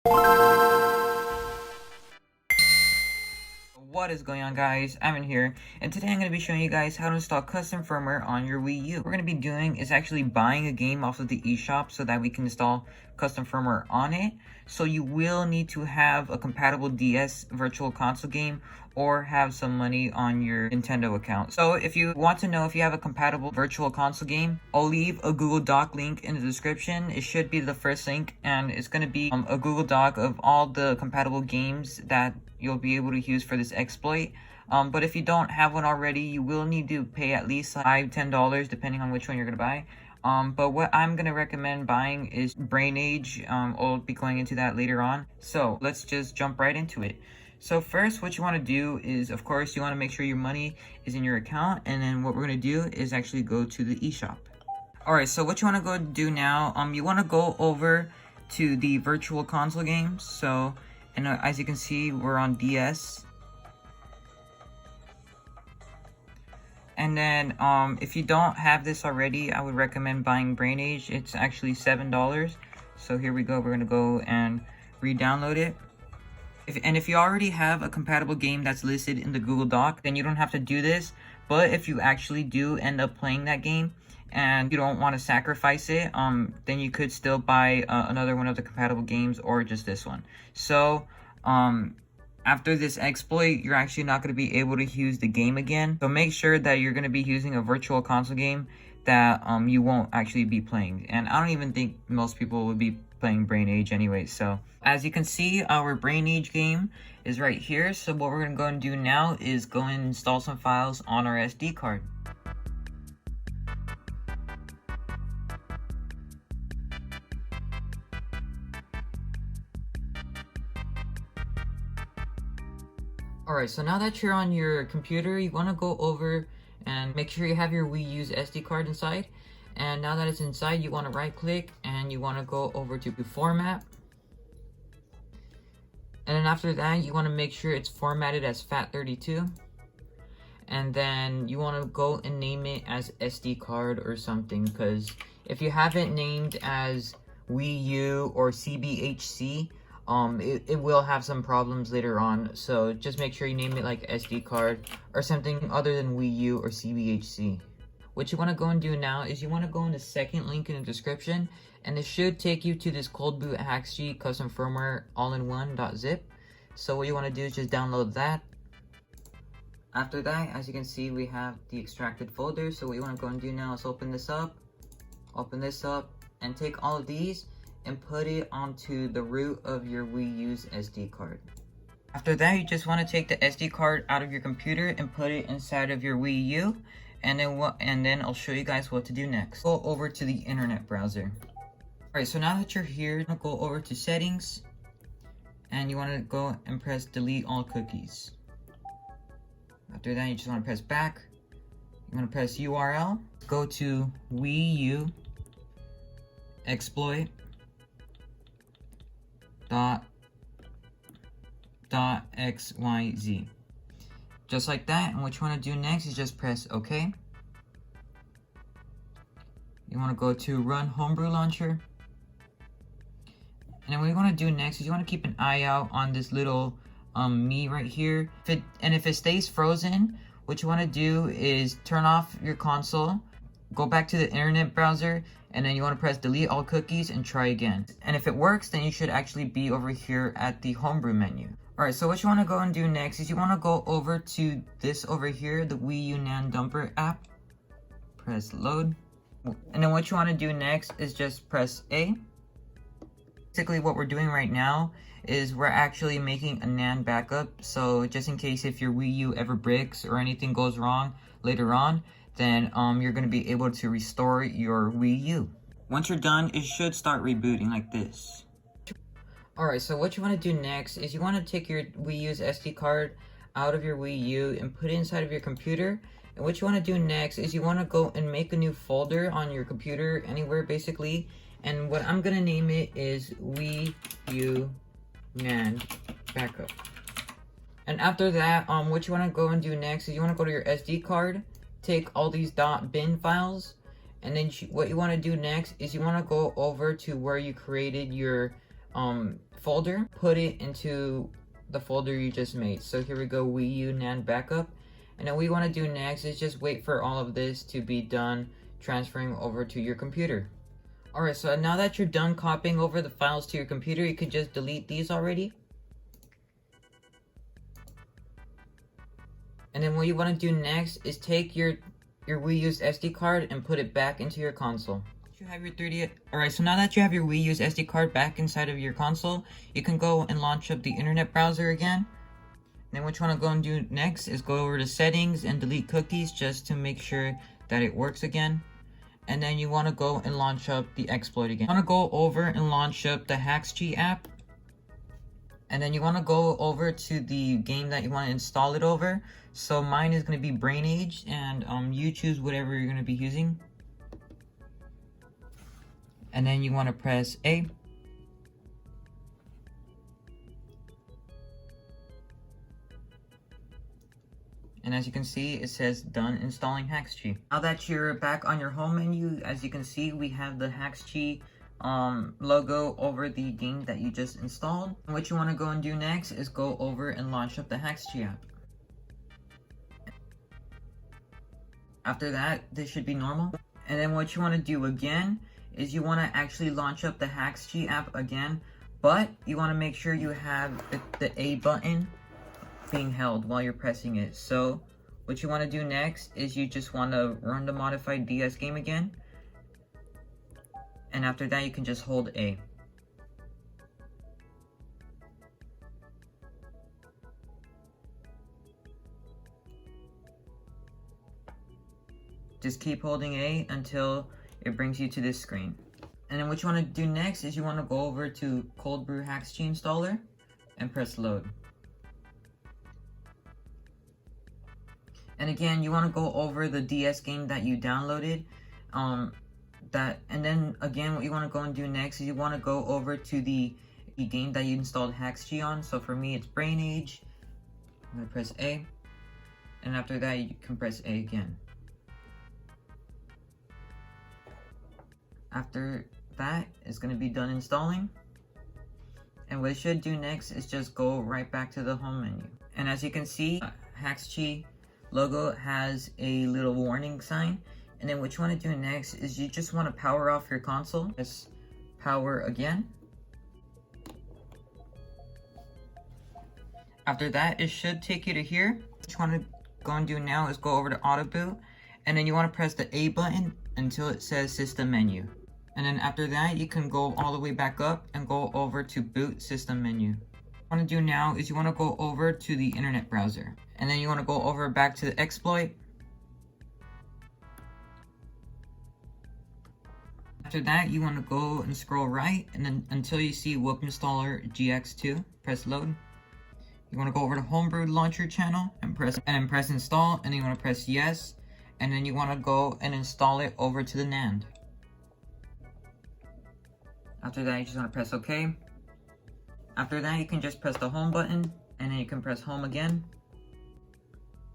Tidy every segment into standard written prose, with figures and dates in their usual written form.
What is going on, guys? I'm in here, and today I'm going to be showing you guys how to install custom firmware on your Wii U. What we're going to be doing is actually buying a game off of the eShop so that we can install custom firmware on it. So you will need to have a compatible DS virtual console game or have some money on your Nintendo account. So if you want to know if you have a compatible virtual console game, I'll leave a Google Doc link in the description. It should be the first link, and it's going to be a Google Doc of all the compatible games that you'll be able to use for this exploit. But if you don't have one already, you will need to pay at least $5-10 depending on which one you're going to buy. But what I'm going to recommend buying is Brain Age. I'll be going into that later on. So let's just jump right into it. So first, what you want to do is, of course, you want to make sure your money is in your account. And then what we're going to do is actually go to the eShop. Alright, so what you want to go do now, you want to go over to the virtual console games. So, and as you can see, we're on DS. And then, if you don't have this already, I would recommend buying Brain Age. It's actually $7. So here we go. We're going to go and re-download it. If you already have a compatible game that's listed in the Google Doc, then you don't have to do this. But if you actually do end up playing that game and you don't want to sacrifice it, then you could still buy another one of the compatible games or just this one. So, after this exploit, you're actually not going to be able to use the game again. So make sure that you're going to be using a virtual console game that you won't actually be playing. And I don't even think most people would be playing Brain Age anyway. So as you can see, our Brain Age game is right here. So what we're going to go and do now is go and install some files on our SD card. Alright, so now that you're on your computer, you want to go over and make sure you have your Wii U's SD card inside. And now that it's inside, you want to right click and you want to go over to format. And then after that, you want to make sure it's formatted as FAT32. And then you want to go and name it as SD card or something, because if you have it named as Wii U or CBHC, it will have some problems later on. So just make sure you name it like SD card or something other than Wii U or CBHC. What you want to go and do now is you want to go in the second link in the description, and it should take you to this cold boot hacksheet custom firmware all-in-one.zip. So what you want to do is just download that. After that, as you can see, we have the extracted folder. So what you want to go and do now is open this up, and take all of these and put it onto the root of your Wii U's SD card. After that, you just want to take the SD card out of your computer and put it inside of your Wii U, and then I'll show you guys what to do next. Go over to the internet browser. Alright, so now that you're here, go over to settings, and you want to go and press delete all cookies. After that, you just want to press back. You want to press URL, go to Wii U exploit .xyz, just like that. And what you want to do next is just press OK. You want to go to run homebrew launcher, and then what you want to do next is you want to keep an eye out on this little me right here. If it stays frozen, what you want to do is turn off your console, go back to the internet browser, and then you want to press delete all cookies and try again. And if it works, then you should actually be over here at the homebrew menu. Alright, so what you want to go and do next is you want to go over to this over here, the Wii U NAND Dumper app. Press load. And then what you want to do next is just press A. Basically what we're doing right now is we're actually making a NAND backup. So just in case if your Wii U ever breaks or anything goes wrong later on, then you're going to be able to restore your Wii U. Once you're done, it should start rebooting like this. Alright, so what you want to do next is you want to take your Wii U's SD card out of your Wii U and put it inside of your computer. And what you want to do next is you want to go and make a new folder on your computer, anywhere basically. And what I'm going to name it is Wii U NAND Backup. And after that, what you want to go and do next is you want to go to your SD card, take all these .bin files, and then what you want to do next is you want to go over to where you created your folder, put it into the folder you just made. So here we go, Wii U NAND backup. And then what we want to do next is just wait for all of this to be done transferring over to your computer. Alright, so now that you're done copying over the files to your computer, you could just delete these already. And then what you want to do next is take your Wii U's SD card and put it back into your console. You have your 30th. Alright, so now that you have your Wii U's SD card back inside of your console, you can go and launch up the internet browser again. And then what you want to go and do next is go over to settings and delete cookies just to make sure that it works again. And then you want to go and launch up the exploit again. You want to go over and launch up the HacksG app. And then you want to go over to the game that you want to install it over. So mine is going to be Brain Age, and you choose whatever you're going to be using. And then you want to press A. And as you can see, it says done installing HacksG. Now that you're back on your home menu, as you can see, we have the HacksG logo over the game that you just installed. And what you want to go and do next is go over and launch up the HacksG app. After that, this should be normal. And then what you want to do again is you want to actually launch up the HacksG app again, but you want to make sure you have the A button being held while you're pressing it. So what you want to do next is you just want to run the modified DS game again, and after that you can just hold A. Just keep holding A until it brings you to this screen. And then what you want to do next is you want to go over to Cold Brew HacksG installer and press load. And again, you want to go over the DS game that you downloaded. And then again, what you want to go and do next is you want to go over to the game that you installed HacksG on. So for me, it's Brain Age. I'm going to press A. And after that, you can press A again. After that, it's going to be done installing. And what it should do next is just go right back to the home menu. And as you can see, HacksG logo has a little warning sign. And then what you want to do next is you just want to power off your console. Press power again. After that, it should take you to here. What you want to go and do now is go over to auto boot, and then you want to press the A button until it says system menu. And then after that, you can go all the way back up and go over to boot system menu. What you want to do now is you want to go over to the internet browser, and then you want to go over back to the exploit. After that, you want to go and scroll right, and then until you see Whoop Installer GX2, press load. You want to go over to Homebrew Launcher channel and press install, and then you want to press yes, and then you want to go and install it over to the NAND. After that, you just want to press OK. After that, you can just press the home button, and then you can press home again.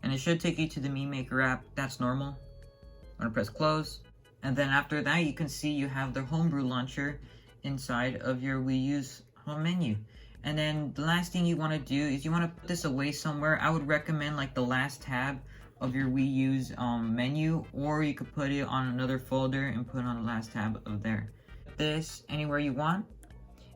And it should take you to the Meme Maker app. That's normal. I'm going to press close. And then after that, you can see you have the Homebrew Launcher inside of your Wii U's home menu. And then the last thing you want to do is you want to put this away somewhere. I would recommend like the last tab of your Wii U's menu, or you could put it on another folder and put it on the last tab of there. Put this anywhere you want.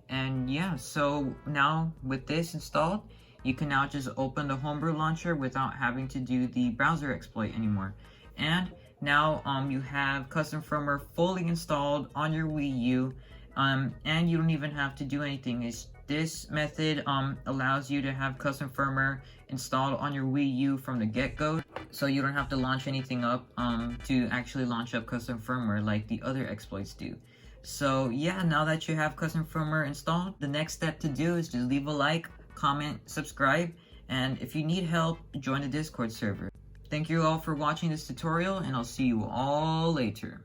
And yeah, so now with this installed, you can now just open the Homebrew Launcher without having to do the browser exploit anymore. And now you have custom firmware fully installed on your Wii U, and you don't even have to do anything. This method allows you to have custom firmware installed on your Wii U from the get-go, so you don't have to launch anything up to actually launch up custom firmware like the other exploits do. So yeah, now that you have custom firmware installed, the next step to do is just leave a like, comment, subscribe, and if you need help, join the Discord server. Thank you all for watching this tutorial, and I'll see you all later.